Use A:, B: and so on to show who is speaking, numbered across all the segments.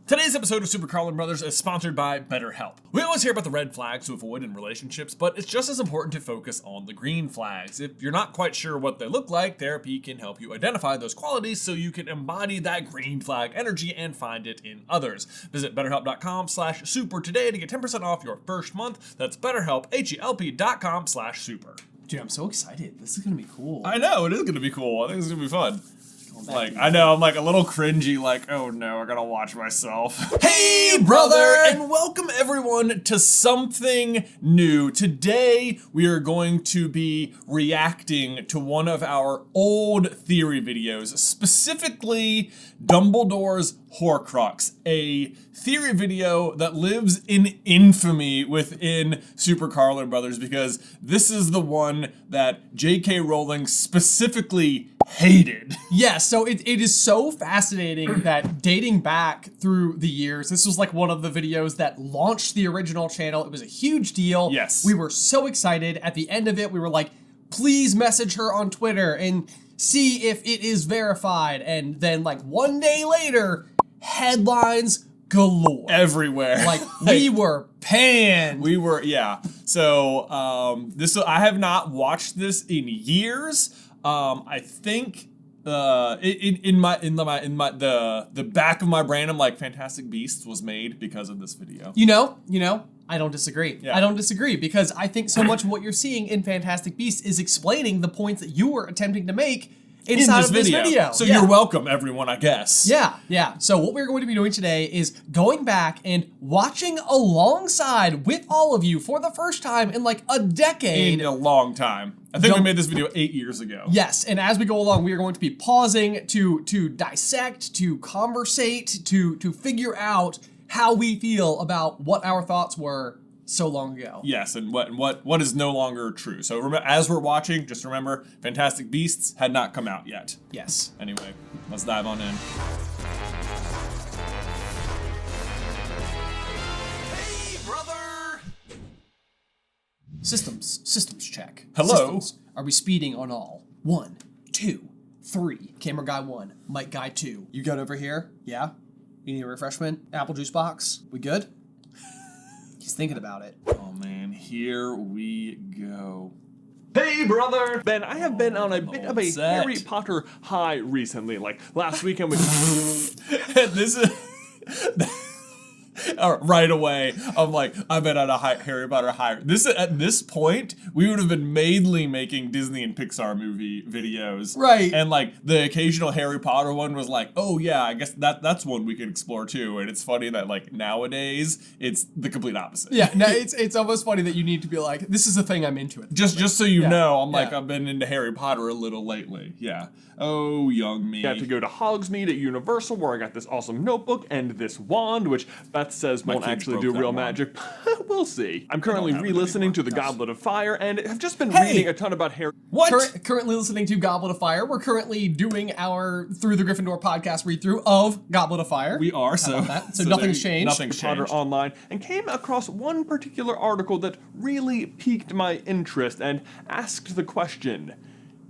A: Today's episode of Super Carlin Brothers is sponsored by BetterHelp. We always hear about the red flags to avoid in relationships, but it's just as important to focus on the green flags. If you're not quite sure what they look like, therapy can help you identify those qualities so you can embody that green flag energy and find it in others. Visit BetterHelp.com/super today to get 10% off your first month. That's BetterHelp, HELP.com/super.
B: Dude, I'm so excited. This is gonna be cool.
A: I know, it is gonna be cool. I think it's gonna be fun. I know, I'm like a little cringy, like, oh no, I gotta watch myself. Hey, brother! And welcome everyone to something new. Today, we are going to be reacting to one of our old theory videos, specifically Dumbledore's Horcrux, a theory video that lives in infamy within Super Carlin Brothers because this is the one that J.K. Rowling specifically hated.
B: Yeah, so it is so fascinating that dating back through the years, this was like one of the videos that launched the original channel. It was a huge deal.
A: Yes.
B: We were so excited. At the end of it, we were like, please message her on Twitter and see if it is verified. And then like one day later, headlines galore.
A: Everywhere.
B: Like we were panned.
A: We were, yeah. So I have not watched this in years. I think in the back of my brain, I'm like, Fantastic Beasts was made because of this video.
B: You know, I don't disagree.
A: Yeah.
B: I don't disagree because I think so much of what you're seeing in Fantastic Beasts is explaining the points that you were attempting to make inside of this video.
A: So you're welcome, everyone, I guess.
B: Yeah. So what we're going to be doing today is going back and watching alongside with all of you for the first time in like a decade.
A: In a long time. I think we made this video 8 years ago.
B: Yes, and as we go along, we are going to be pausing to dissect, to conversate, to figure out how we feel about what our thoughts were so long ago.
A: Yes, and what is no longer true. So as we're watching, just remember, Fantastic Beasts had not come out yet.
B: Yes.
A: Anyway, let's dive on in. Hey, brother!
B: Systems check.
A: Hello.
B: Systems. Are we speeding on all? 1, 2, 3. Camera guy 1, mic guy 2. You good over here? Yeah? You need a refreshment? Apple juice box? We good? He's thinking about it.
A: Oh man, here we go.
C: Hey, brother! Ben, I have been on a bit of a
A: set.
C: Harry Potter high recently. Like, last weekend we...
A: This is... right away, I'm like, I've been on a Harry Potter high. At this point, we would have been mainly making Disney and Pixar movie videos.
B: Right.
A: And like, the occasional Harry Potter one was like, oh yeah, I guess that's one we could explore too. And it's funny that like, nowadays, it's the complete opposite.
B: Yeah, no, it's almost funny that you need to be like, this is the thing I'm into.
A: Just so you know, I'm like, I've been into Harry Potter a little lately. Yeah. Oh, young me.
C: Got to go to Hogsmeade at Universal where I got this awesome notebook and this wand, which Beth says won't actually do real magic. We'll see. I'm currently re-listening to The Goblet of Fire and have just been reading a ton about Harry.
A: What?
B: Currently listening to Goblet of Fire. We're currently doing our Through the Gryffindor podcast read-through of Goblet of Fire.
A: We are,
B: so nothing's changed.
A: Nothing's
C: Potter
A: changed.
C: online and came across one particular article that really piqued my interest and asked the question,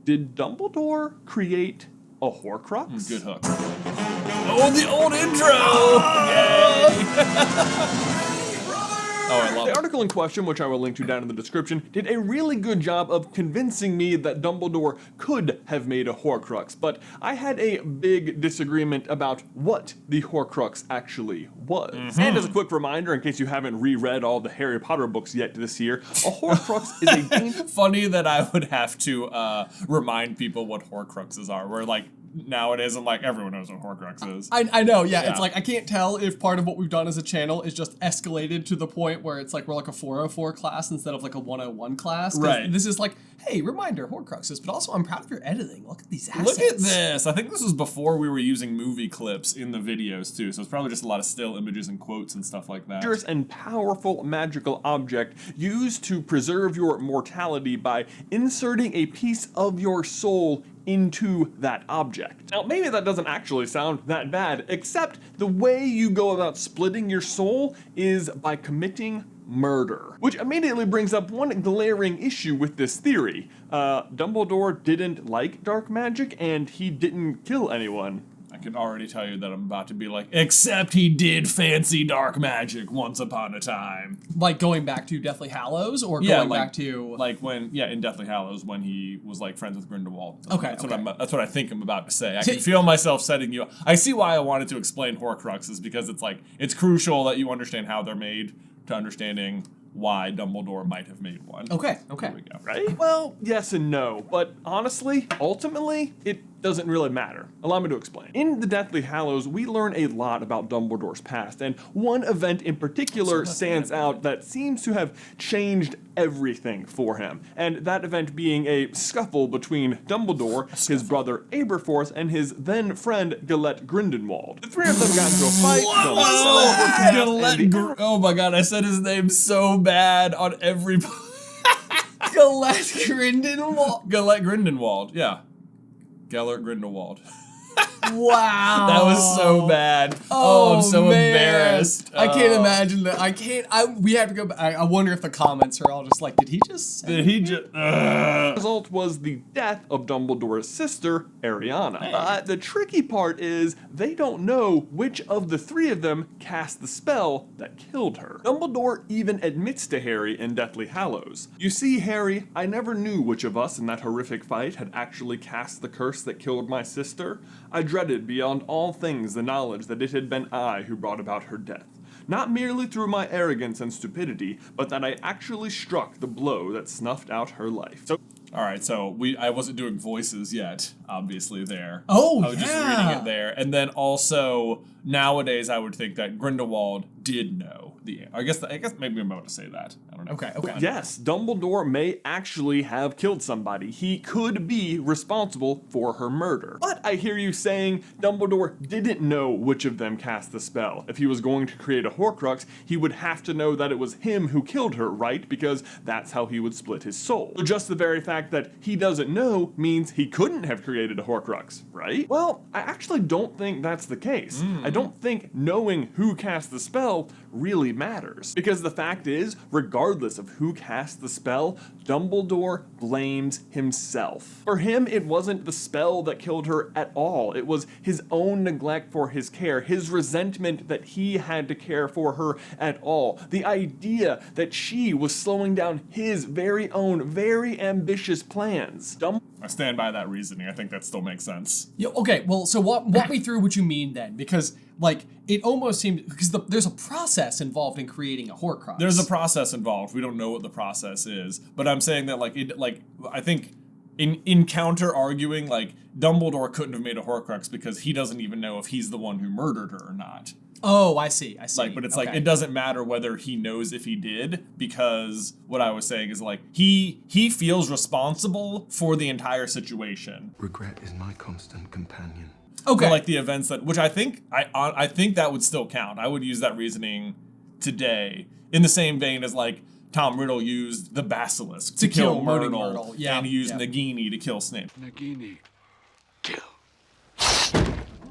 C: did Dumbledore create a Horcrux?
A: Good hook. Oh, the old intro! Yay! Oh, I love
C: The
A: it.
C: article in question, which I will link to down in the description, did a really good job of convincing me that Dumbledore could have made a Horcrux, but I had a big disagreement about what the Horcrux actually was. And as a quick reminder, in case you haven't reread all the Harry Potter books yet this year, a Horcrux is a
A: Funny that I would have to remind people what Horcruxes are. Where like nowadays, I'm like, everyone knows what Horcrux is.
B: I know, yeah. It's like, I can't tell if part of what we've done as a channel is just escalated to the point where it's like we're like a 404 class instead of like a 101 class.
A: Right.
B: This is like, hey, reminder, Horcruxes, but also I'm proud of your editing. Look at these assets.
A: Look at this. I think this was before we were using movie clips in the videos too, so it's probably just a lot of still images and quotes and stuff like that.
C: dangerous and powerful magical object used to preserve your mortality by inserting a piece of your soul into that object. Now, maybe that doesn't actually sound that bad, except the way you go about splitting your soul is by committing murder. Which immediately brings up one glaring issue with this theory. Dumbledore didn't like dark magic, and he didn't kill anyone.
A: I can already tell you that I'm about to be like, except he did fancy dark magic once upon a time.
B: Like going back to Deathly Hallows, or
A: Yeah,
B: going
A: like,
B: back to
A: like when in Deathly Hallows when he was like friends with Grindelwald.
B: Okay,
A: That's what I think I'm about to say. I can feel myself setting you up. I see why I wanted to explain Horcruxes, because it's like it's crucial that you understand how they're made to understanding why Dumbledore might have made one.
B: Okay.
A: There we go.
C: Right? Well, yes and no, but honestly, ultimately, it doesn't really matter. Allow me to explain. In the Deathly Hallows, we learn a lot about Dumbledore's past, and one event in particular stands out that seems to have changed everything for him, and that event being a scuffle between Dumbledore, his brother Aberforth, and his then friend Gellert Grindelwald. The three of them got into a fight.
A: Oh my god, I said his name so bad on every...
B: Gellert Grindelwald.
A: Gellert Grindelwald, yeah. Gellert Grindelwald.
B: Wow.
A: That was so bad. Oh, I'm so embarrassed.
B: I can't imagine that. We have to go back. I wonder if the comments are all just like, did he just say?
A: Did he just...
C: The result was the death of Dumbledore's sister, Ariana. The tricky part is they don't know which of the three of them cast the spell that killed her. Dumbledore even admits to Harry in Deathly Hallows. You see, Harry, I never knew which of us in that horrific fight had actually cast the curse that killed my sister. I dreaded beyond all things the knowledge that it had been I who brought about her death. Not merely through my arrogance and stupidity, but that I actually struck the blow that snuffed out her life.
A: Alright, so I wasn't doing voices yet, obviously, there.
B: Oh,
A: I was just reading it there. And then also, nowadays, I would think that Grindelwald did know the... I guess maybe I'm about to say that. I don't know.
B: Okay.
C: Yes, Dumbledore may actually have killed somebody. He could be responsible for her murder. But I hear you saying Dumbledore didn't know which of them cast the spell. If he was going to create a Horcrux, he would have to know that it was him who killed her, right? Because that's how he would split his soul. So just the very fact that he doesn't know means he couldn't have created a Horcrux, right? Well, I actually don't think that's the case. I don't think knowing who cast the spell really matters. Because the fact is, regardless of who cast the spell, Dumbledore blames himself. For him, it wasn't the spell that killed her at all. It was his own neglect for his care, his resentment that he had to care for her at all. The idea that she was slowing down his very own, very ambitious plans.
A: I stand by that reasoning. I think that still makes sense.
B: Yeah, okay, well, so walk me through what you mean then, because, like, it almost seems, because there's a process involved in creating a Horcrux.
A: There's a process involved. We don't know what the process is, but I'm saying that, I think in counter arguing, like, Dumbledore couldn't have made a Horcrux because he doesn't even know if he's the one who murdered her or not.
B: Oh, I see.
A: Like, but it's like, it doesn't matter whether he knows if he did, because what I was saying is, like, he feels responsible for the entire situation.
D: Regret is my constant companion.
B: Okay.
A: For, like, the events which I think that would still count. I would use that reasoning today in the same vein as, like, Tom Riddle used the Basilisk to kill Myrtle.
B: Yeah,
A: and he used Nagini to kill Snape.
D: Nagini, kill.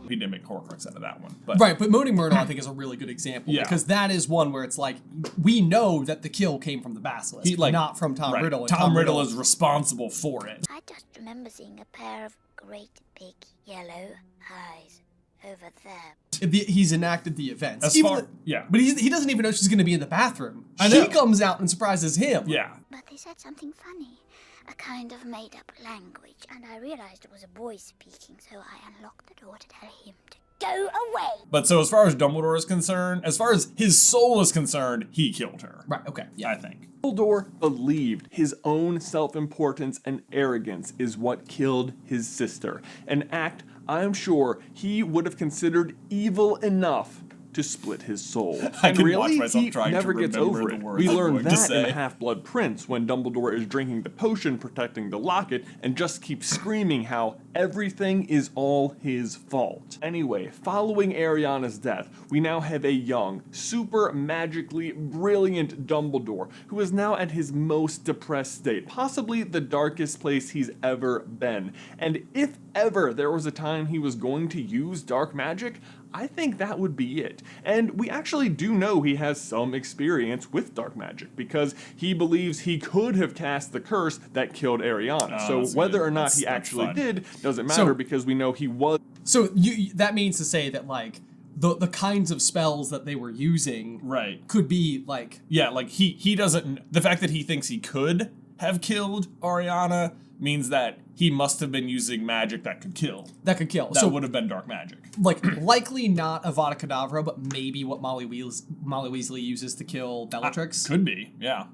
A: He didn't make Horcrux out of that one. But.
B: Right, but Moaning Myrtle, I think, is a really good example.
A: Yeah.
B: Because that is one where it's like, we know that the kill came from the Basilisk, not from Tom Riddle. And
A: Tom Riddle is responsible for it.
E: I just remember seeing a pair of great big yellow eyes over there.
B: He's enacted the events.
A: But
B: he doesn't even know she's going to be in the bathroom.
A: I know.
B: She comes out and surprises him.
A: Yeah.
E: But they said something funny. A kind of made-up language, and I realized it was a boy speaking, so I unlocked the door to tell him to go away.
A: But so as far as Dumbledore is concerned, as far as his soul is concerned, he killed her.
B: Right, okay. Yeah.
A: I think.
C: Dumbledore believed his own self-importance and arrogance is what killed his sister, an act I'm sure he would have considered evil enough to split his soul.
A: I
C: And
A: can
C: really,
A: watch myself
C: he
A: trying to
C: never gets
A: remember
C: over
A: the
C: it.
A: words
C: We
A: I'm
C: learned
A: going to
C: that in
A: say.
C: The Half-Blood Prince when Dumbledore is drinking the potion protecting the locket and just keeps screaming how everything is all his fault. Anyway, following Ariana's death, we now have a young, super magically brilliant Dumbledore who is now at his most depressed state, possibly the darkest place he's ever been. And if ever there was a time he was going to use dark magic, I think that would be it. And we actually do know he has some experience with dark magic because he believes he could have cast the curse that killed Ariana. So whether or not he actually did doesn't matter because we know he was
B: So that means to say that like the kinds of spells that they were using could be like
A: like he doesn't, the fact that he thinks he could have killed Ariana means that he must have been using magic that could kill. That would have been dark magic.
B: Like, likely not Avada Kedavra, but maybe what Molly Weasley uses to kill Bellatrix.
A: Could be, yeah.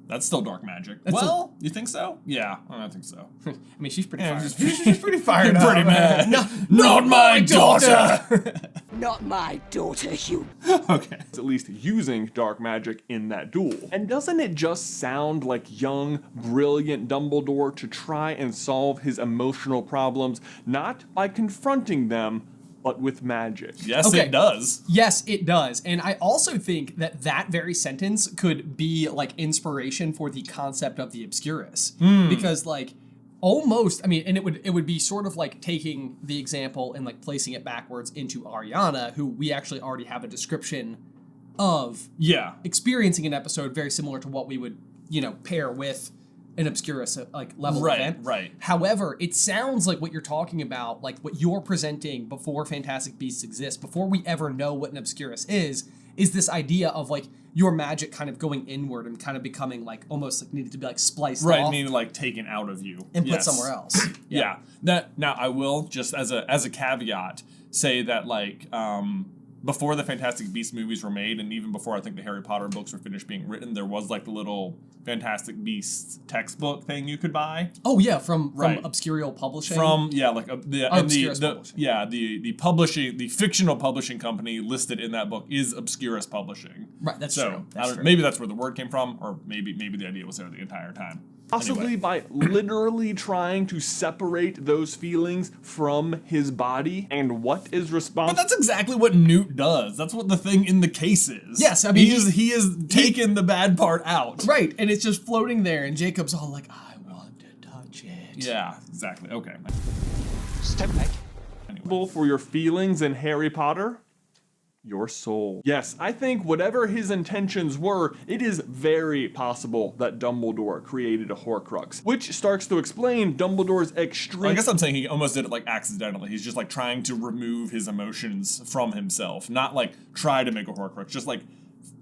A: That's still dark magic. You think so? Yeah, I think so.
B: I mean, she's pretty fired. She's pretty fired up.
A: Pretty mad. Not my daughter!
F: Not my daughter, you.
A: Okay.
C: At least using dark magic in that duel. And doesn't it just sound like young, brilliant Dumbledore to try and solve his emotional problems, not by confronting them, but with magic?
A: Yes, it does.
B: Yes, it does. And I also think that that very sentence could be like inspiration for the concept of the Obscurus. Because like almost, I mean, and it would be sort of like taking the example and like placing it backwards into Ariana, who we actually already have a description of experiencing an episode very similar to what we would, pair with an Obscurus like level event.
A: Right.
B: However, it sounds like what you're talking about, like what you're presenting before Fantastic Beasts exists, before we ever know what an Obscurus is this idea of like your magic kind of going inward and kind of becoming like almost like needed to be like spliced off.
A: Right, meaning like taken out of you.
B: And put somewhere else.
A: Yeah. Now I will just as a caveat say that like before the Fantastic Beasts movies were made, and even before I think the Harry Potter books were finished being written, there was like the little Fantastic Beasts textbook thing you could buy.
B: Oh yeah, from Obscurial Publishing.
A: The publishing, the fictional publishing company listed in that book is Obscurus Publishing.
B: Right, that's true.
A: Maybe that's where the word came from, or maybe the idea was there the entire time.
C: Possibly by literally trying to separate those feelings from his body, and what is responsible.
A: But that's exactly what Newt does. That's what the thing in the case is.
B: Yes, I mean
A: he has taken the bad part out.
B: Right, and it's just floating there, and Jacob's all like, "I want to touch it."
A: Yeah, exactly. Okay.
F: Step back.
C: Anyway. For your feelings in Harry Potter. Your soul. Yes, I think whatever his intentions were, it is very possible that Dumbledore created a Horcrux, which starts to explain Dumbledore's extreme...
A: Well, I guess I'm saying he almost did it like accidentally. He's just like trying to remove his emotions from himself, not like try to make a Horcrux, just like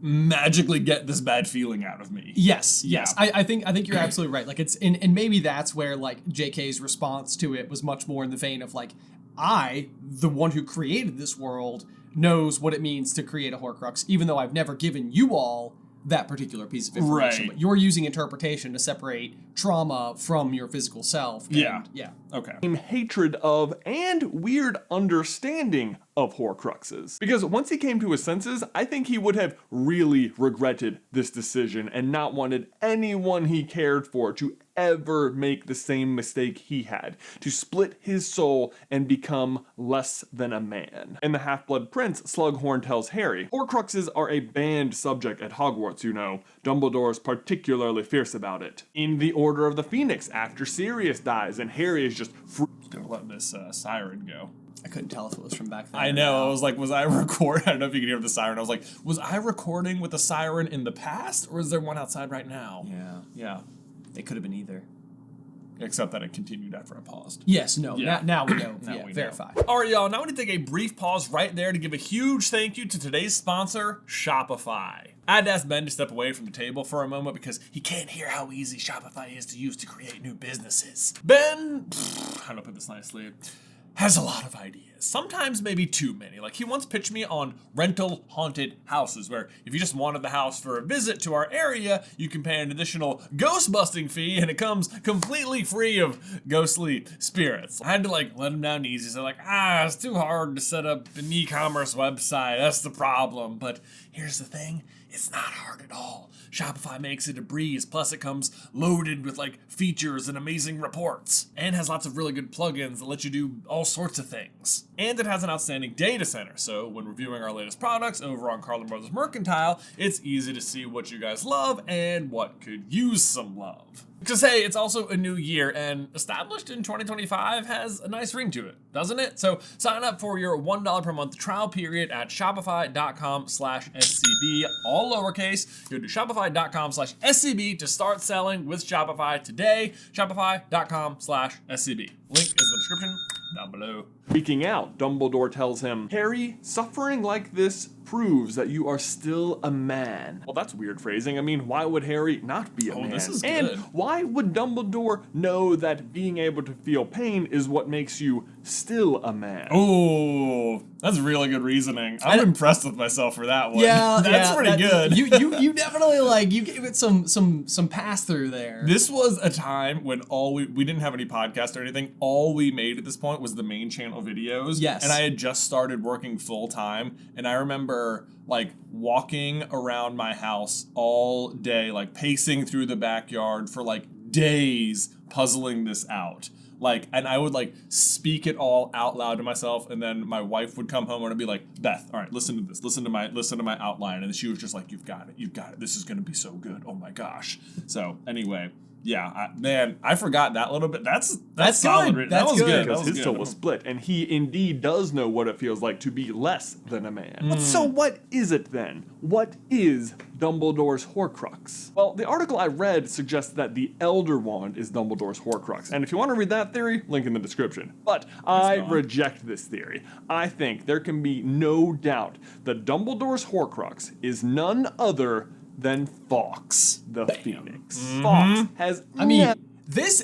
A: magically get this bad feeling out of me.
B: Yes. I think you're absolutely right. Like it's and maybe that's where like JK's response to it was much more in the vein of like, I, the one who created this world, knows what it means to create a Horcrux, even though I've never given you all that particular piece of information.
A: Right.
B: But you're using interpretation to separate trauma from your physical self. And,
A: Okay.
C: Hatred of and weird understanding of Horcruxes. Because once he came to his senses, I think he would have really regretted this decision and not wanted anyone he cared for to ever make the same mistake he had, to split his soul and become less than a man. In The Half-Blood Prince, Slughorn tells Harry, Horcruxes are a banned subject at Hogwarts, you know. Dumbledore's particularly fierce about it. In The Order of the Phoenix, after Sirius dies and Harry is just
A: Gonna let this siren go.
B: I couldn't tell if it was from back then.
A: I know. I was like, was I recording? I don't know if you can hear the siren. I was like, was I recording with the siren in the past, or is there one outside right now? Yeah.
B: It could have been either.
A: Except that it continued after I paused.
B: Yes, no.
A: Yeah.
B: Now we know.
A: Now we know.
B: Verify.
A: All right, y'all. Now we need to take a brief pause right there to give a huge thank you to today's sponsor, Shopify. I had to ask Ben to step away from the table for a moment because he can't hear how easy Shopify is to use to create new businesses. Ben, how do I put this nicely, has a lot of ideas. Sometimes maybe too many. Like he once pitched me on rental haunted houses, where if you just wanted the house for a visit to our area, you can pay an additional ghost busting fee and it comes completely free of ghostly spirits. I had to like let him down easy. So like, it's too hard to set up an e-commerce website. That's the problem. But here's the thing. It's not hard at all. Shopify makes it a breeze, plus it comes loaded with like features and amazing reports, and has lots of really good plugins that let you do all sorts of things. And it has an outstanding data center, so when reviewing our latest products over on Carlin Brothers Mercantile, it's easy to see what you guys love and what could use some love. Because hey, it's also a new year, and established in 2025 has a nice ring to it, doesn't it? So sign up for your $1 per month trial period at shopify.com/SCB, all lowercase. Go to shopify.com/SCB to start selling with Shopify today. Shopify.com/SCB. Link is in the description Down below.
C: Speaking out, Dumbledore tells him, Harry, suffering like this proves that you are still a man. Well, that's weird phrasing. I mean, why would Harry not be a man?
A: This is
C: and
A: good.
C: why would Dumbledore know that being able to feel pain is what makes you still a man?
A: Oh, that's really good reasoning. I'm impressed with myself for that one.
B: Yeah,
A: that's pretty good.
B: You definitely you gave it some pass through there.
A: This was a time when we didn't have any podcast or anything. All we made at this point was the main channel videos.
B: Yes.
A: And I had just started working full time, and I remember walking around my house all day, pacing through the backyard for days, puzzling this out. And I would speak it all out loud to myself, and then my wife would come home and I'd be like, Beth, all right, listen to this, listen to my outline, and she was just like, you've got it, this is gonna be so good, oh my gosh. So anyway, yeah, I forgot that little bit. That's solid.
B: good.
A: That was
B: That's
A: good.
B: good.
C: Because his soul was split, and he indeed does know what it feels like to be less than a man. So what is it then? What is Dumbledore's Horcrux? Well, the article I read suggests that the Elder Wand is Dumbledore's Horcrux, and if you want to read that theory, link in the description. But I reject this theory. I think there can be no doubt that Dumbledore's Horcrux is none other than Fawkes the Phoenix. Fawkes has
B: This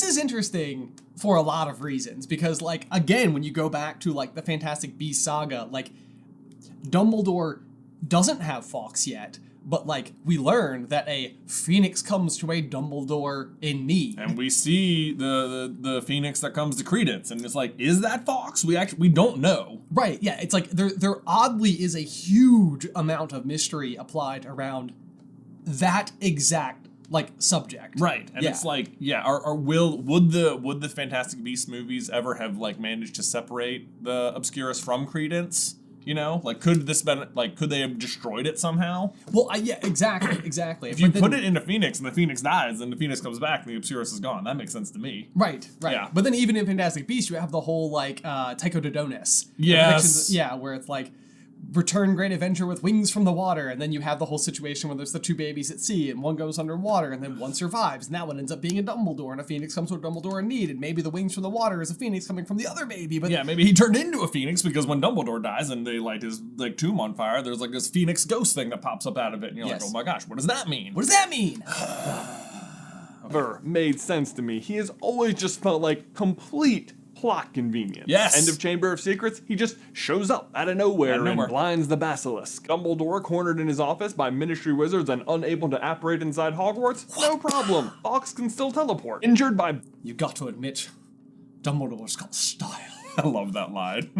B: is interesting for a lot of reasons, because again, when you go back to the Fantastic Beasts saga, Dumbledore doesn't have Fawkes yet, but we learn that a Phoenix comes to a Dumbledore in need.
A: And we see the Phoenix that comes to Credence, and it's is that Fawkes? We don't know.
B: Right, yeah, it's there oddly is a huge amount of mystery applied around that exact subject.
A: Right, and it's would the Fantastic Beasts movies ever have managed to separate the Obscurus from Credence? Could this been could they have destroyed it somehow?
B: Well, yeah, exactly.
A: If you put it in a Phoenix and the Phoenix dies, and the Phoenix comes back and the Obscurus is gone, that makes sense to me.
B: Right.
A: Yeah.
B: But then even in Fantastic Beasts, you have the whole Tychodonus.
A: Yes.
B: Yeah, where it's return great adventure with wings from the water, and then you have the whole situation where there's the two babies at sea, and one goes underwater, and then one survives, and that one ends up being a Dumbledore, and a Phoenix comes to a Dumbledore in need, and maybe the wings from the water is a Phoenix coming from the other baby, but...
A: Yeah, maybe he turned into a Phoenix because when Dumbledore dies and they light his tomb on fire, there's this Phoenix ghost thing that pops up out of it, and you're
B: Yes.
A: oh my gosh, what does that mean?
B: What does that mean?
C: never made sense to me. He has always just felt like complete plot convenience.
A: Yes.
C: End of Chamber of Secrets, he just shows up out of nowhere and blinds the basilisk. Dumbledore cornered in his office by ministry wizards and unable to apparate inside Hogwarts? No problem. Fawkes can still teleport. Injured by...
B: You got to admit, Dumbledore's got style.
A: I love that line.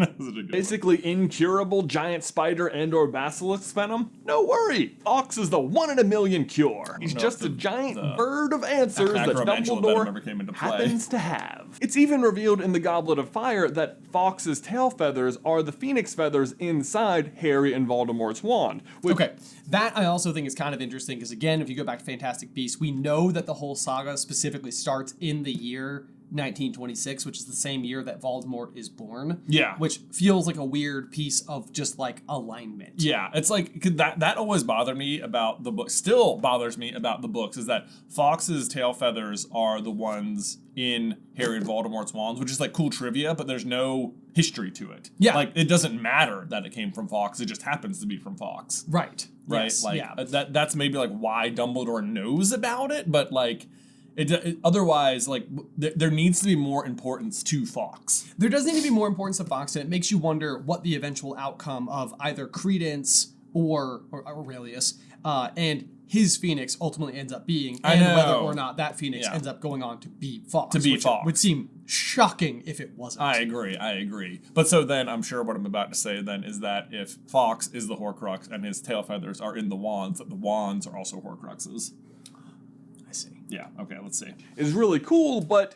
C: Basically incurable giant spider and or basilisk venom? No worry, Fawkes is the 1 in a million cure. He's just a giant bird of answers that Dumbledore happens to have. It's even revealed in the Goblet of Fire that Fawkes' tail feathers are the phoenix feathers inside Harry and Voldemort's wand.
B: Okay, that I also think is kind of interesting because again, if you go back to Fantastic Beasts, we know that the whole saga specifically starts in the year 1926, which is the same year that Voldemort is born.
A: Yeah.
B: Which feels like a weird piece of just like alignment.
A: Yeah, it's like that always bothered me about the book. Still bothers me about the books is that Fawkes' tail feathers are the ones in Harry and Voldemort's wands, which is like cool trivia, but there's no history to it.
B: Yeah.
A: Like it doesn't matter that it came from Fawkes, it just happens to be from Fawkes.
B: Right.
A: Right?
B: Yes.
A: Like
B: yeah.
A: that's maybe like why Dumbledore knows about it, but like it otherwise, like, there needs to be more importance to Fawkes.
B: There does need to be more importance to Fawkes, and it makes you wonder what the eventual outcome of either Credence or Aurelius and his Phoenix ultimately ends up being, and whether or not that Phoenix ends up going on to be Fawkes. Which would seem shocking if it wasn't.
A: I agree. But so then, I'm sure what I'm about to say then is that if Fawkes is the Horcrux and his tail feathers are in the wands, that the wands are also Horcruxes. Yeah, okay, let's see.
C: Is really cool, but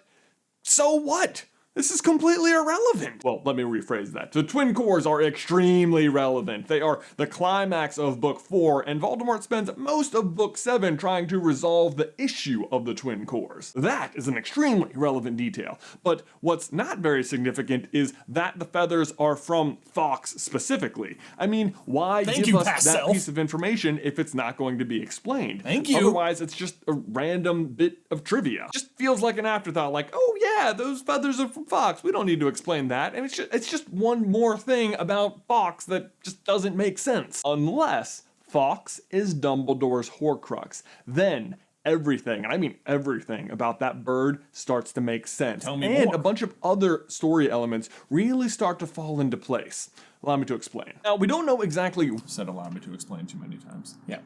C: so what? This is completely irrelevant. Well, let me rephrase that. The twin cores are extremely relevant. They are the climax of Book 4, and Voldemort spends most of Book 7 trying to resolve the issue of the twin cores. That is an extremely relevant detail. But what's not very significant is that the feathers are from Fawkes specifically. I mean, why give us that piece of information if it's not going to be explained?
A: Thank you.
C: Otherwise, it's just a random bit of trivia. Just feels like an afterthought, like, oh yeah, those feathers are from Fawkes. We don't need to explain that. And it's just one more thing about Fawkes that just doesn't make sense. Unless Fawkes is Dumbledore's Horcrux. Then everything, and I mean everything, about that bird starts to make sense.
A: Tell me
C: and
A: more.
C: A bunch of other story elements really start to fall into place. Allow me to explain. Now, we don't know exactly...
A: Said allow me to explain too many times.
B: Yeah,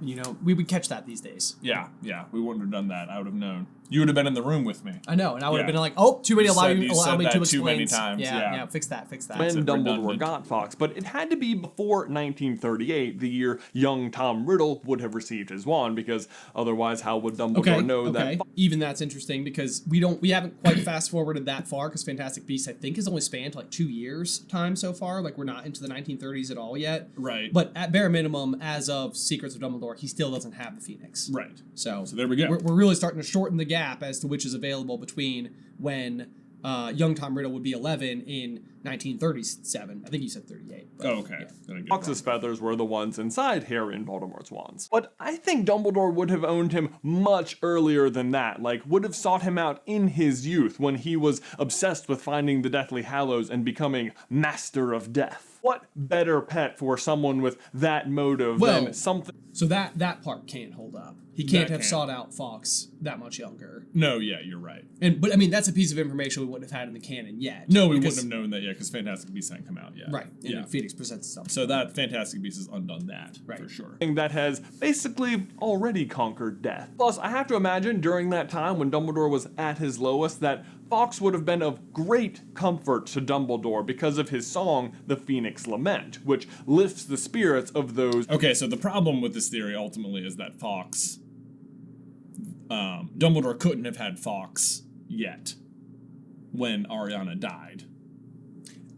B: we would catch that these days.
A: Yeah, we wouldn't have done that. I would have known. You would have been in the room with me.
B: I know, and I would have
A: Yeah.
B: been like, oh, too many
A: You
B: allow
A: said
B: me to
A: that
B: explain.
A: too many times, yeah.
B: Yeah, fix that.
C: when
A: It's
C: Dumbledore
A: redundant.
C: got Fawkes, but it had to be before 1938, the year young Tom Riddle would have received his wand, because otherwise how would Dumbledore know that...
B: Even that's interesting because we haven't quite fast forwarded that far because Fantastic Beasts I think has only spanned like 2 years time so far. Like we're not into the 1930s at all yet.
A: Right.
B: But at bare minimum, as of Secrets of Dumbledore, he still doesn't have the Phoenix.
A: Right.
B: So
A: there we go.
B: We're really starting to shorten the gap as to which is available between when young Tom Riddle would be 11 in 1937. I think you said 38. But,
A: Oh, okay.
B: yeah.
A: Did I get it
C: Fawkes'
A: wrong?
C: feathers were the ones inside Harry and Voldemort's wands. But I think Dumbledore would have owned him much earlier than that, like would have sought him out in his youth when he was obsessed with finding the Deathly Hallows and becoming Master of Death. What better pet for someone with that motive
B: Well,
C: than something...
B: So that part can't hold up. He can't
A: That
B: have
A: can't.
B: sought out Fawkes that much younger.
A: No, yeah, you're right.
B: But I mean, that's a piece of information we wouldn't have had in the canon yet.
A: No, we
B: because-
A: wouldn't have known that yet because Fantastic Beasts hadn't come out yet.
B: Right. And
A: Yeah.
B: then Phoenix presents itself.
A: So that Fantastic Beasts has undone that
B: Right.
A: for sure.
C: that has basically already conquered death. Plus, I have to imagine during that time when Dumbledore was at his lowest that Fawkes would have been of great comfort to Dumbledore because of his song, The Phoenix Lament, which lifts the spirits of those...
A: Okay, so the problem with this theory ultimately is that Fawkes, Dumbledore couldn't have had Fawkes yet when Ariana died.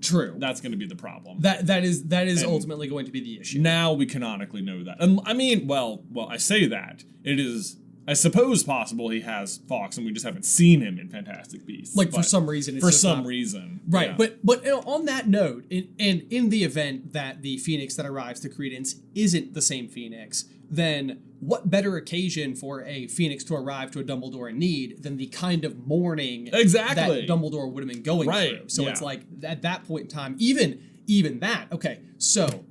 B: True.
A: That's going to be the problem.
B: That is
A: And
B: ultimately going to be the issue.
A: Now we canonically know that. And I mean, well, I say that. It is, I suppose, possible he has Fawkes and we just haven't seen him in Fantastic Beasts.
B: Like for
A: But
B: some reason. It's
A: for
B: just
A: some
B: not-
A: reason.
B: Right.
A: Yeah.
B: But on that note, in the event that the Phoenix that arrives to Credence isn't the same Phoenix, then what better occasion for a Phoenix to arrive to a Dumbledore in need than the kind of mourning
A: Exactly.
B: that Dumbledore would have been going
A: Right,
B: through? So
A: yeah.
B: it's like at that point in time, even that. Okay, so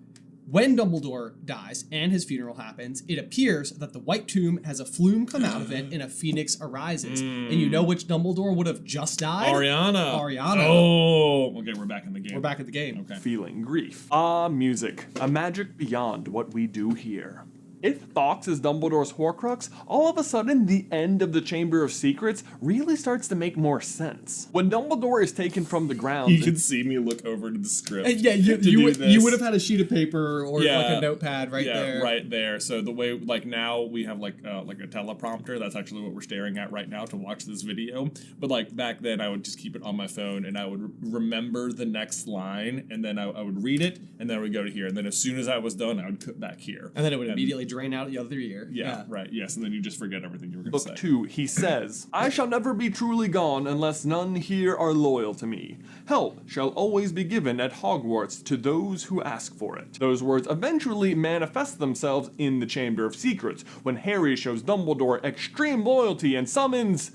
B: when Dumbledore dies and his funeral happens, it appears that the White Tomb has a flume come out of it and a Phoenix arises. And you know which Dumbledore would have just died? Ariana.
A: Oh, okay, we're back in the game.
B: We're back at the game.
A: Okay.
C: feeling grief. Music, a magic beyond what we do here. If Fawkes is Dumbledore's Horcrux, all of a sudden the end of the Chamber of Secrets really starts to make more sense. When Dumbledore is taken from the ground,
A: You can see me look over to the script.
B: And yeah,
A: to do this.
B: you would have had a sheet of paper or
A: Yeah.
B: like a notepad right there.
A: right there. So the way, like now we have like a teleprompter. That's actually what we're staring at right now to watch this video. But like back then, I would just keep it on my phone and I would remember the next line, and then I would read it, and then I would go to here, and then as soon as I was done, I would put back here,
B: And then it would immediately drain out the other ear.
A: Yeah, right. Yes, and then you just forget everything you were going to say.
C: Book 2, he says, I shall never be truly gone unless none here are loyal to me. Help shall always be given at Hogwarts to those who ask for it. Those words eventually manifest themselves in the Chamber of Secrets, when Harry shows Dumbledore extreme loyalty and summons...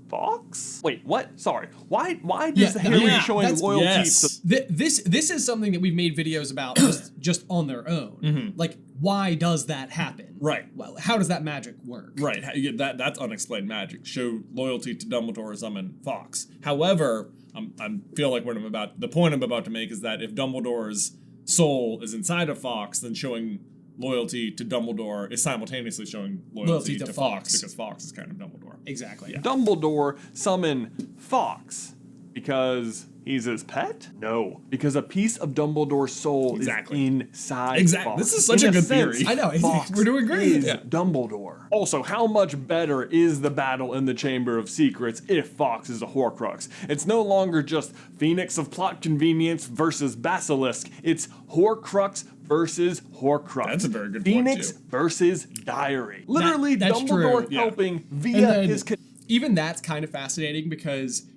C: Fawkes? Wait, what? Sorry. Why does Harry showing
B: that's-
C: loyalty
A: yes.
C: to...
B: This is something that we've made videos about just on their own. Like, why does that happen?
A: Right.
B: Well, how does that magic work?
A: Right, that's unexplained magic. Show loyalty to Dumbledore, summon Fawkes. However, I feel like the point I'm about to make is that if Dumbledore's soul is inside of Fawkes, then showing loyalty to Dumbledore is simultaneously showing loyalty to Fawkes, because Fawkes is kind of Dumbledore.
B: Exactly.
C: Dumbledore summon Fawkes because he's his pet? No, because a piece of Dumbledore's soul
A: Exactly.
C: is inside
A: Exactly.
C: Fawkes.
A: This is such
C: In
A: a good
C: sense,
A: theory.
B: I know,
C: Fawkes
B: we're doing great.
C: is
B: Yeah.
C: Dumbledore. Also, how much better is the battle in the Chamber of Secrets if Fawkes is a Horcrux? It's no longer just Phoenix of Plot Convenience versus Basilisk. It's Horcrux versus Horcrux.
A: That's a very good point,
C: Phoenix
A: too.
C: versus Diary. Literally,
B: that's
C: Dumbledore
B: true.
A: Yeah.
C: helping
B: And
C: via
B: then
C: his...
B: even that's kind of fascinating because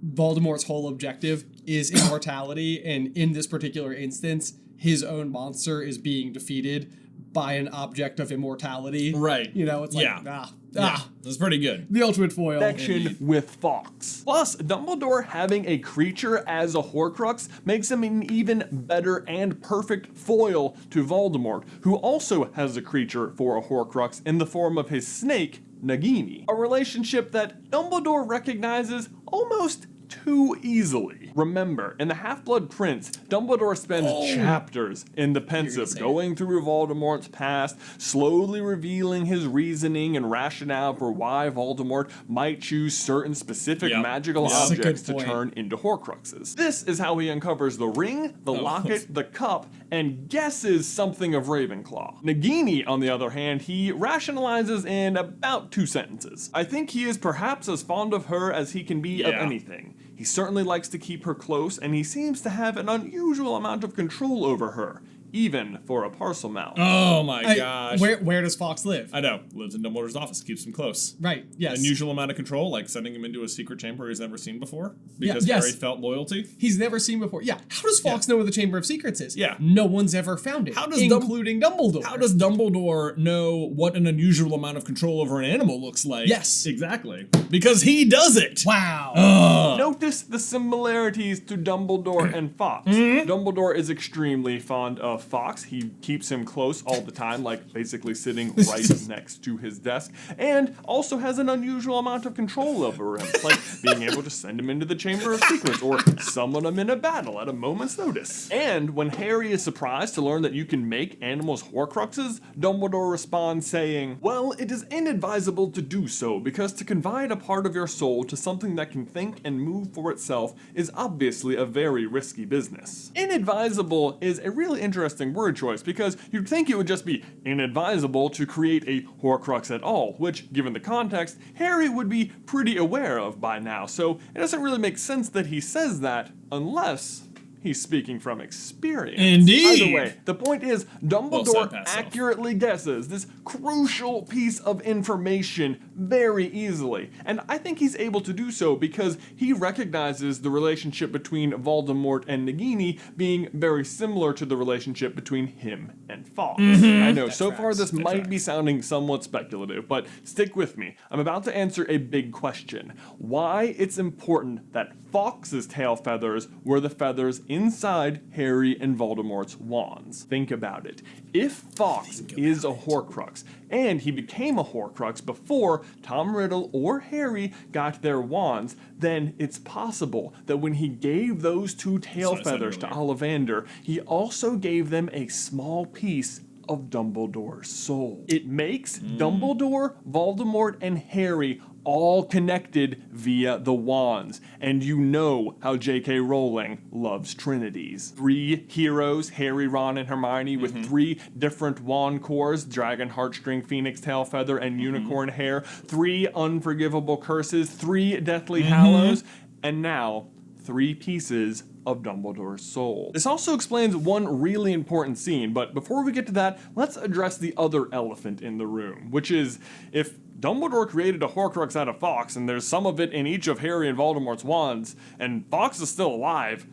B: Voldemort's whole objective is immortality, and in this particular instance, his own monster is being defeated by an object of immortality.
A: Right.
B: You know, it's like,
A: Yeah. That's pretty good.
B: The ultimate foil.
C: Connection with Fawkes. Plus, Dumbledore having a creature as a Horcrux makes him an even better and perfect foil to Voldemort, who also has a creature for a Horcrux in the form of his snake, Nagini. A relationship that Dumbledore recognizes almost too easily. Remember, in The Half-Blood Prince, Dumbledore spends chapters in the Pensive going through Voldemort's past, slowly revealing his reasoning and rationale for why Voldemort might choose certain specific magical objects to turn into Horcruxes. This is how he uncovers the ring, the locket, the cup, and guesses something of Ravenclaw. Nagini, on the other hand, he rationalizes in about 2 sentences. I think he is perhaps as fond of her as he can be of anything. He certainly likes to keep her close, and he seems to have an unusual amount of control over her, even for a Parselmouth.
A: Oh my gosh.
B: Where does Fawkes live?
A: I know. Lives in Dumbledore's office. Keeps him close.
B: Right, yes.
A: Unusual amount of control, like sending him into a secret chamber he's never seen before. Because Harry felt loyalty.
B: He's never seen before. Yeah. How does Fawkes know where the Chamber of Secrets is?
A: Yeah.
B: No one's ever found it,
A: How does
B: including Dumbledore.
A: How does Dumbledore know what an unusual amount of control over an animal looks like?
B: Yes.
A: Exactly. Because he does it!
B: Wow.
C: Notice the similarities to Dumbledore and Fawkes. Dumbledore is extremely fond of Fawkes. He keeps him close all the time, like basically sitting right next to his desk, and also has an unusual amount of control over him, like being able to send him into the Chamber of Secrets or summon him in a battle at a moment's notice. And when Harry is surprised to learn that you can make animals Horcruxes, Dumbledore responds saying, well, it is inadvisable to do so, because to confide a part of your soul to something that can think and move for itself is obviously a very risky business. Inadvisable is a really interesting word choice, because you'd think it would just be inadvisable to create a Horcrux at all, which, given the context, Harry would be pretty aware of by now, so it doesn't really make sense that he says that unless he's speaking from experience.
A: Indeed.
C: Either way, the point is, Dumbledore accurately guesses this crucial piece of information very easily. And I think he's able to do so because he recognizes the relationship between Voldemort and Nagini being very similar to the relationship between him and Fawkes. I know, so far this might be sounding somewhat speculative, but stick with me. I'm about to answer a big question. Why it's important that Fawkes' tail feathers were the feathers inside Harry and Voldemort's wands. Think about it. If Fawkes is a Horcrux, and he became a Horcrux before Tom Riddle or Harry got their wands, then it's possible that when he gave those 2 tail feathers to Ollivander, he also gave them a small piece of Dumbledore's soul. It makes Dumbledore, Voldemort, and Harry all connected via the wands. And you know how J.K. Rowling loves trinities. 3 heroes, Harry, Ron, and Hermione, with 3 different wand cores, dragon, heartstring, phoenix, tail feather, and unicorn hair. 3 unforgivable curses, 3 deathly hallows, and now 3 pieces of Dumbledore's soul. This also explains one really important scene, but before we get to that, let's address the other elephant in the room, which is, if Dumbledore created a Horcrux out of Fawkes, and there's some of it in each of Harry and Voldemort's wands, and Fawkes is still alive,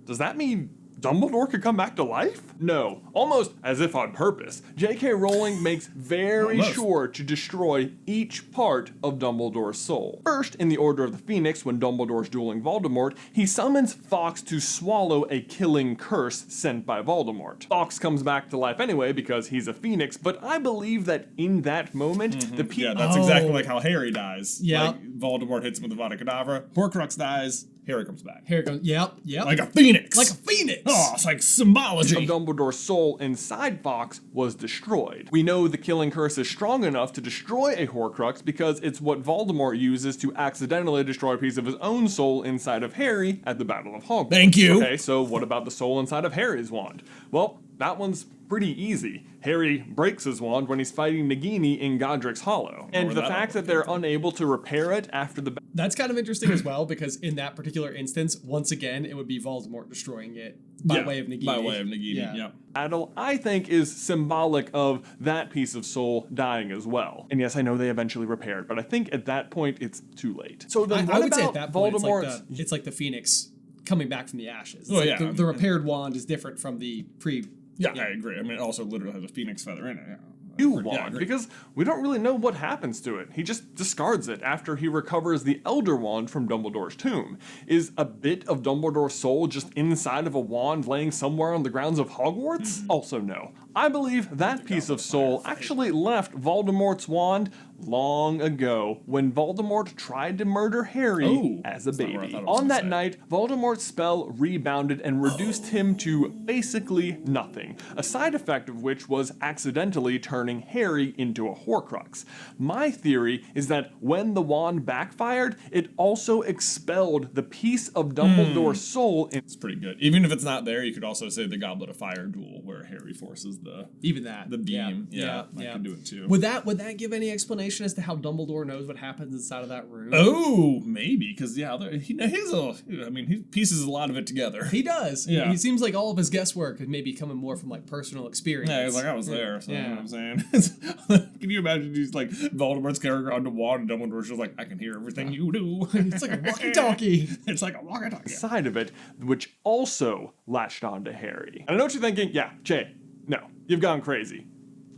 C: does that mean Dumbledore could come back to life? No, almost as if on purpose. J.K. Rowling makes very sure to destroy each part of Dumbledore's soul. First, in the Order of the Phoenix, when Dumbledore's dueling Voldemort, he summons Fawkes to swallow a killing curse sent by Voldemort. Fawkes comes back to life anyway because he's a phoenix, but I believe that in that moment, the people...
A: Yeah, that's exactly like how Harry dies.
B: Yeah.
A: Like, Voldemort hits him with the Vada Kedavra, Horcrux dies, Harry comes back.
B: Here it goes. Yep.
A: Like a phoenix.
B: Like a phoenix.
A: Oh, it's like symbology.
C: Of Dumbledore's soul inside Fawkes was destroyed. We know the killing curse is strong enough to destroy a Horcrux because it's what Voldemort uses to accidentally destroy a piece of his own soul inside of Harry at the Battle of Hogwarts.
A: Thank you.
C: Okay, so what about the soul inside of Harry's wand? Well, that one's pretty easy. Harry breaks his wand when he's fighting Nagini in Godric's Hollow. And the fact that they're unable to repair it after the...
B: That's kind of interesting as well, because in that particular instance, once again, it would be Voldemort destroying it by way of Nagini.
A: By way of Nagini, yeah.
C: Battle, I think, is symbolic of that piece of soul dying as well. And yes, I know they eventually repaired, but I think at that point, it's too late. So then
B: I would say at that point,
C: Voldemort's...
B: it's like the Phoenix coming back from the ashes.
A: Oh, yeah.
B: The repaired wand is different from the pre...
A: Yeah, I agree. I mean, it also literally has a phoenix feather in it. Yeah.
C: new wand, because we don't really know what happens to it. He just discards it after he recovers the Elder Wand from Dumbledore's tomb. Is a bit of Dumbledore's soul just inside of a wand laying somewhere on the grounds of Hogwarts? Also no. I believe that piece of soul actually left Voldemort's wand long ago when Voldemort tried to murder Harry as a baby. On that night, Voldemort's spell rebounded and reduced him to basically nothing, a side effect of which was accidentally turning Harry into a Horcrux. My theory is that when the wand backfired, it also expelled the piece of Dumbledore's soul.
A: It's pretty good. Even if it's not there, you could also say the Goblet of Fire duel where Harry forces the beam. Yeah, I can do it too.
B: Would that give any explanation as to how Dumbledore knows what happens inside of that room?
A: Oh, maybe, because he pieces a lot of it together.
B: He does.
A: Yeah.
B: He seems like all of his guesswork is maybe coming more from like personal experience.
A: Yeah, he's like, I was there, so you know what I'm saying? Can you imagine he's like Voldemort's carrying around the wand and Dumbledore's just like, I can hear everything you do.
B: It's like a walkie-talkie.
A: It's like a walkie-talkie.
C: Side of it, which also latched onto Harry. And I know what you're thinking, yeah, Jay, no, you've gone crazy.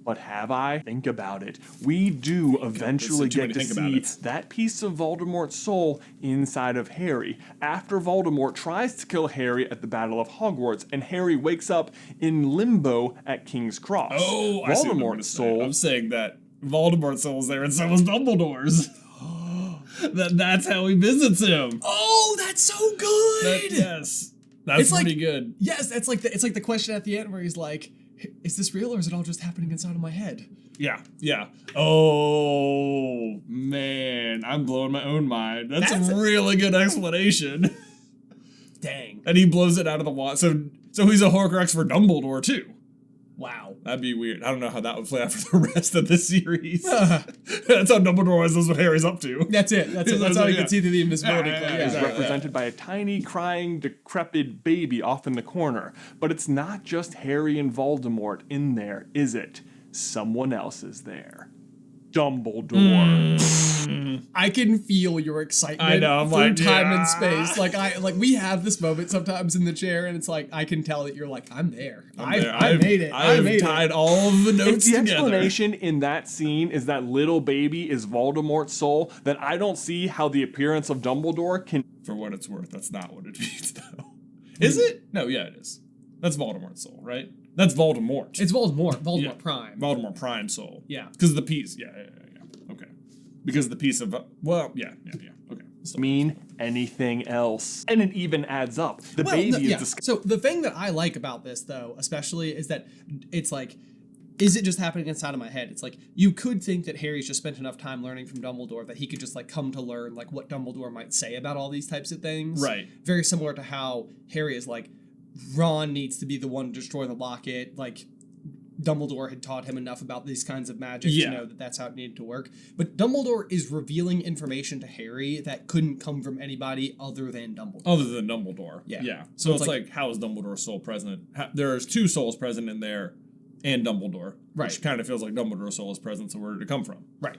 C: But have I? Think about it. We do eventually get to see that piece of Voldemort's soul inside of Harry. After Voldemort tries to kill Harry at the Battle of Hogwarts, and Harry wakes up in limbo at King's Cross.
A: Oh, I see what
C: Voldemort's soul.
A: I'm saying that Voldemort's soul is there, and so is Dumbledore's. That's how he visits him.
B: Oh, that's so good.
A: Yes, that's pretty good.
B: Yes, it's like the question at the end where he's like, is this real or is it all just happening inside of my head?
A: Yeah. Oh, man. I'm blowing my own mind. That's a really good explanation.
B: Dang.
A: And he blows it out of the water. So he's a Horcrux for Dumbledore, too.
B: Wow.
A: That'd be weird. I don't know how that would play out for the rest of the series. That's how Dumbledore always knows what Harry's up to.
B: That's it. That's how you can see through the invisibility.
C: Is represented by a tiny, crying, decrepit baby off in the corner. But it's not just Harry and Voldemort in there, is it? Someone else is there. Dumbledore.
B: I can feel your excitement.
A: I know, I'm
B: through
A: like,
B: time and space. Like we have this moment sometimes in the chair, and it's like I can tell that you're like, I'm there. I made it. I made
A: tied all of the notes
C: the
A: together.
C: explanation in that scene is that little baby is Voldemort's soul, then I don't see how the appearance of Dumbledore can.
A: For what it's worth, that's not what it means, though. Is it? No, yeah, it is. That's Voldemort's soul, right? That's Voldemort.
B: It's Voldemort. Voldemort Prime.
A: Voldemort Prime soul.
B: Yeah.
A: Because of the piece. Yeah. Okay. Because of the piece of. Okay.
C: Mean anything else. And it even adds up. The baby is
B: So the thing that I like about this, though, especially, is that it's like, is it just happening inside of my head? It's like, you could think that Harry's just spent enough time learning from Dumbledore that he could just like come to learn like what Dumbledore might say about all these types of things.
A: Right.
B: Very similar to how Harry is like, Ron needs to be the one to destroy the locket. Like, Dumbledore had taught him enough about these kinds of magic to know that that's how it needed to work. But Dumbledore is revealing information to Harry that couldn't come from anybody other than Dumbledore.
A: Other than Dumbledore.
B: Yeah.
A: So it's like, how is Dumbledore's soul present? There's two souls present in there and Dumbledore.
B: Right.
A: Which kind of feels like Dumbledore's soul is present, so where did it come from?
B: Right.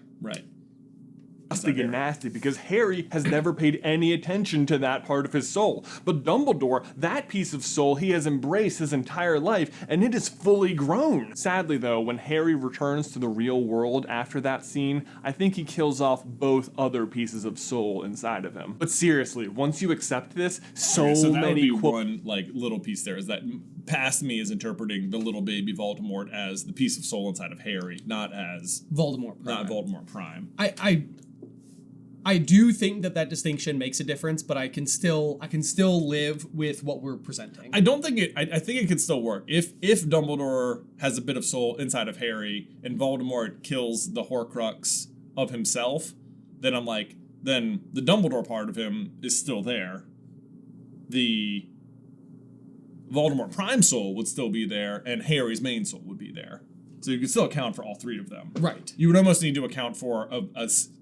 C: and nasty because Harry has never paid any attention to that part of his soul. But Dumbledore, that piece of soul he has embraced his entire life, and it is fully grown. Sadly though, when Harry returns to the real world after that scene, I think he kills off both other pieces of soul inside of him. But seriously, once you accept this, so
A: that
C: many
A: would be one like little piece there is that past me is interpreting the little baby Voldemort as the piece of soul inside of Harry, not as
B: Voldemort Prime.
A: Not Voldemort Prime.
B: I do think that distinction makes a difference, but I can still live with what we're presenting.
A: I don't think it. I think it could still work if Dumbledore has a bit of soul inside of Harry and Voldemort kills the Horcrux of himself. Then I'm like, then the Dumbledore part of him is still there. The Voldemort Prime soul would still be there, and Harry's main soul would be there. So you could still account for all three of them.
B: Right. You
A: would almost need to account for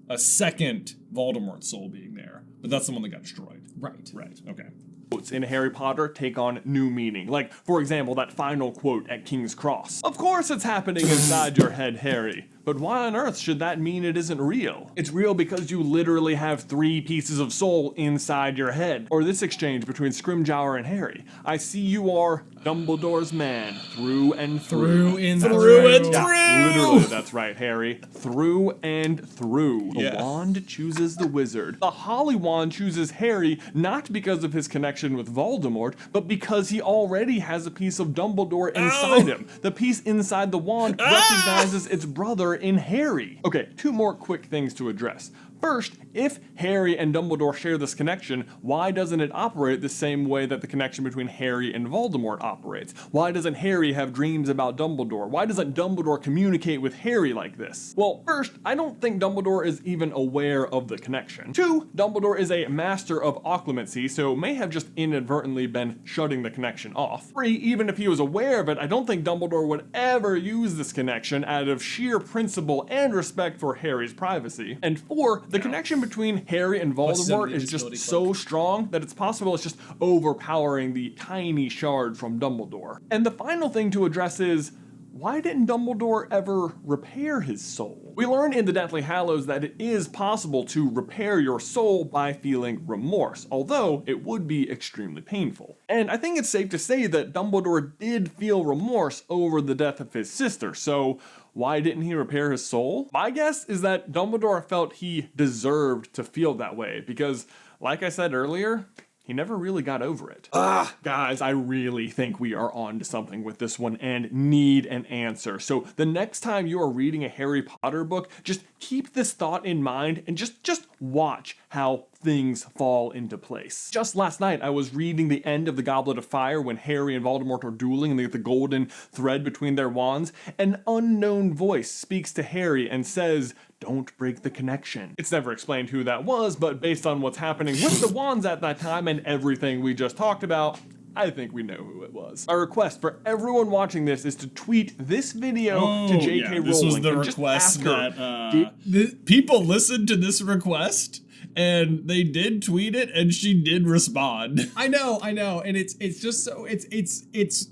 A: a second Voldemort soul being there, but that's the one that got destroyed.
B: Right.
A: Right. Okay.
C: Quotes in Harry Potter take on new meaning. Like, for example, that final quote at King's Cross. Of course it's happening inside your head, Harry. But why on earth should that mean it isn't real? It's real because you literally have 3 pieces of soul inside your head. Or this exchange between Scrimgeour and Harry. I see you are Dumbledore's man through and through.
B: Through
A: through.
C: Literally, that's right, Harry. Through and through. The
A: Yeah.
C: wand chooses the wizard. The Holly Wand chooses Harry not because of his connection with Voldemort, but because he already has a piece of Dumbledore inside him. The piece inside the wand recognizes its brother in Harry. Okay, 2 more quick things to address. First, if Harry and Dumbledore share this connection, why doesn't it operate the same way that the connection between Harry and Voldemort operates? Why doesn't Harry have dreams about Dumbledore? Why doesn't Dumbledore communicate with Harry like this? Well, first, I don't think Dumbledore is even aware of the connection. 2, Dumbledore is a master of occlumency, so may have just inadvertently been shutting the connection off. 3, even if he was aware of it, I don't think Dumbledore would ever use this connection out of sheer principle and respect for Harry's privacy. And 4, the connection between Harry and Voldemort is just so strong that it's possible it's just overpowering the tiny shard from Dumbledore. And the final thing to address is, why didn't Dumbledore ever repair his soul? We learn in the Deathly Hallows that it is possible to repair your soul by feeling remorse, although it would be extremely painful. And I think it's safe to say that Dumbledore did feel remorse over the death of his sister, so why didn't he repair his soul? My guess is that Dumbledore felt he deserved to feel that way, because, like I said earlier, he never really got over it. Guys, I really think we are on to something with this one and need an answer. So the next time you are reading a Harry Potter book, just keep this thought in mind and just watch how things fall into place. Just last night, I was reading the end of The Goblet of Fire when Harry and Voldemort are dueling and they get the golden thread between their wands. An unknown voice speaks to Harry and says, "Don't break the connection." It's never explained who that was, but based on what's happening with the wands at that time and everything we just talked about, I think we know who it was. My request for everyone watching this is to tweet this video to J.K. Rowling.
A: This was the
C: and just
A: request
C: ask her,
A: that people listened to this request, and they did tweet it, and she did respond.
B: I know, and it's just so it's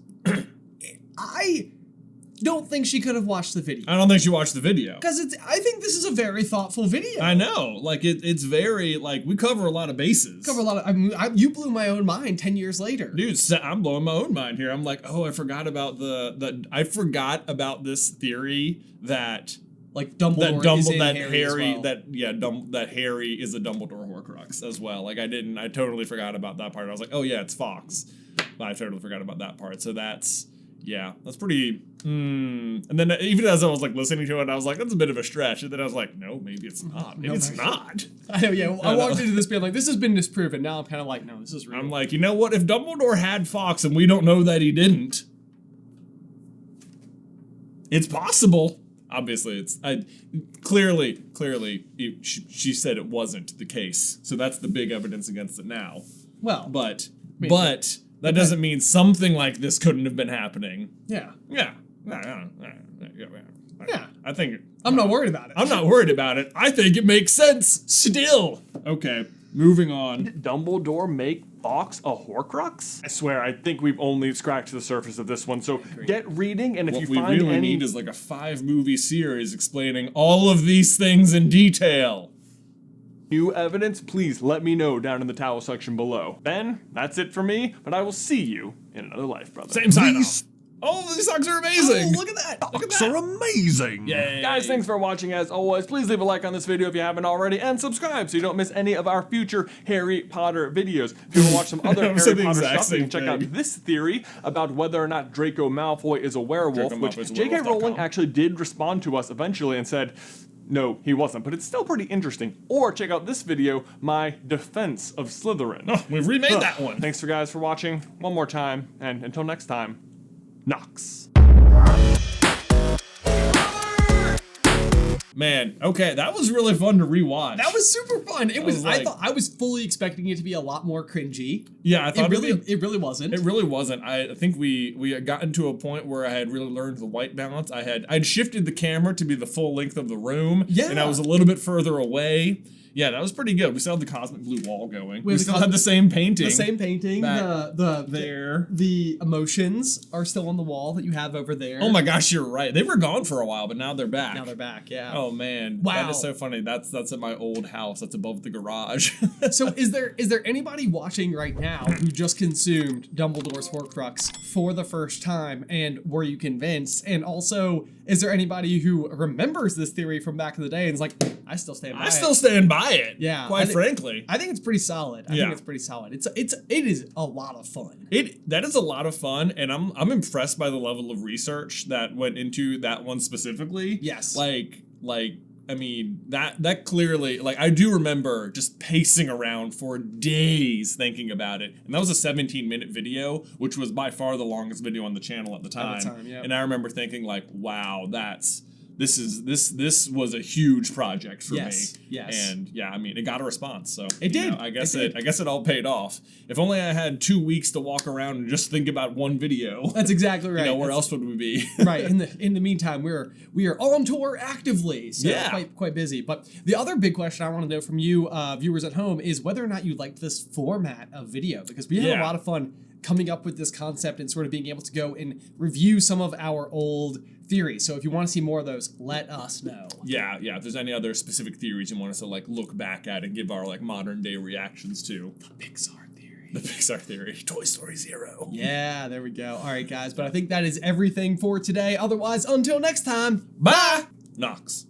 B: I don't think she could have watched the video.
A: I don't think she watched the video.
B: Because I think this is a very thoughtful video.
A: I know, like it's very, like, we cover a lot of bases.
B: You blew my own mind 10 years later.
A: Dude, I'm blowing my own mind here. I'm like, oh, I forgot about I forgot about this theory that
B: like Dumbledore is in Harry as well.
A: that Harry is a Dumbledore Horcrux as well. Like I totally forgot about that part. I was like, oh yeah, it's Fox. But I totally forgot about that part. So that's pretty. And then even as I was like listening to it, I was like, that's a bit of a stretch. And then I was like, no, maybe it's not. Maybe it's not.
B: I know, yeah. I walked into this being like, this has been disproven. Now I'm kind of like, no, this is real.
A: I'm like, you know what? If Dumbledore had Fox and we don't know that he didn't, it's possible. Obviously, clearly, she said it wasn't the case. So that's the big evidence against it now.
B: Well,
A: but that doesn't mean something like this couldn't have been happening.
B: Yeah.
A: Yeah. I think
B: I'm not worried about it.
A: I'm not worried about it. I think it makes sense still. Okay, moving on.
C: Did Dumbledore make Fox a Horcrux? I swear, I think we've only scratched the surface of this one. So get reading, and if
A: what
C: you
A: we
C: find
A: really
C: any
A: need is like a 5-movie series explaining all of these things in detail.
C: new evidence, please let me know down in the towel section below. Ben, that's it for me, but I will see you in another life, brother.
A: Same sign off. Oh, these socks are amazing.
B: Oh, look at that. Look at
A: Socks
B: that.
A: are amazing. Yay.
C: Guys, thanks for watching as always. Please leave a like on this video if you haven't already, and subscribe so you don't miss any of our future Harry Potter videos. If you want to watch some other Harry Potter stuff, you can check out this theory about whether or not Draco Malfoy is a werewolf, which J.K. Rowling actually did respond to us eventually and said, no, he wasn't, but it's still pretty interesting. Or check out this video, my defense of Slytherin.
A: Oh, we've remade that one.
C: Thanks guys for watching one more time, and until next time, Knox.
A: Man, okay, that was really fun to rewatch.
B: That was super fun. It was.
A: like-
B: I was fully expecting it to be a lot more cringy.
A: Yeah, I thought
B: It really wasn't.
A: It really wasn't. I think we had gotten to a point where I had really learned the white balance. I'd shifted the camera to be the full length of the room.
B: Yeah.
A: And I was a little bit further away. Yeah, that was pretty good. We still had the cosmic blue wall going. We
B: have
A: still
B: the
A: had the same painting.
B: The same painting.
A: There.
B: The emotions are still on the wall that you have over there.
A: Oh my gosh, you're right. They were gone for a while, but now they're back.
B: Now they're back. Yeah.
A: Oh, Oh man,
B: Wow.
A: that is so funny. That's at my old house. That's above the garage.
B: So is there anybody watching right now who just consumed Dumbledore's Horcrux for the first time, and were you convinced? And also, is there anybody who remembers this theory from back in the day and is like, I still stand by it?
A: I still stand by it.
B: Yeah,
A: quite frankly.
B: I think it's pretty solid. I think it's pretty solid. It is a lot of fun.
A: That is a lot of fun, and I'm impressed by the level of research that went into that one specifically.
B: Yes.
A: Like I mean, that clearly, like, I do remember just pacing around for days thinking about it. And that was a 17-minute video, which was by far the longest video on the channel at the time.
B: Yep.
A: And I remember thinking, like, wow, this was a huge project for me.
B: Yes.
A: And yeah, I mean, it got a response. So
B: It did.
A: I guess it all paid off. If only I had 2 weeks to walk around and just think about one video.
B: That's exactly right.
A: Where else would we be?
B: Right. In the meantime, we are on tour actively, so
A: Yeah.
B: quite busy. But the other big question I want to know from you, viewers at home, is whether or not you liked this format of video, because we had a lot of fun coming up with this concept and sort of being able to go and review some of our old theories. So if you want to see more of those, let us know.
A: Yeah. If there's any other specific theories you want us to like look back at and give our like modern day reactions to. The Pixar theory. Toy Story 0.
B: Yeah, there we go. All right, guys. But I think that is everything for today. Otherwise, until next time,
A: Bye! Knox.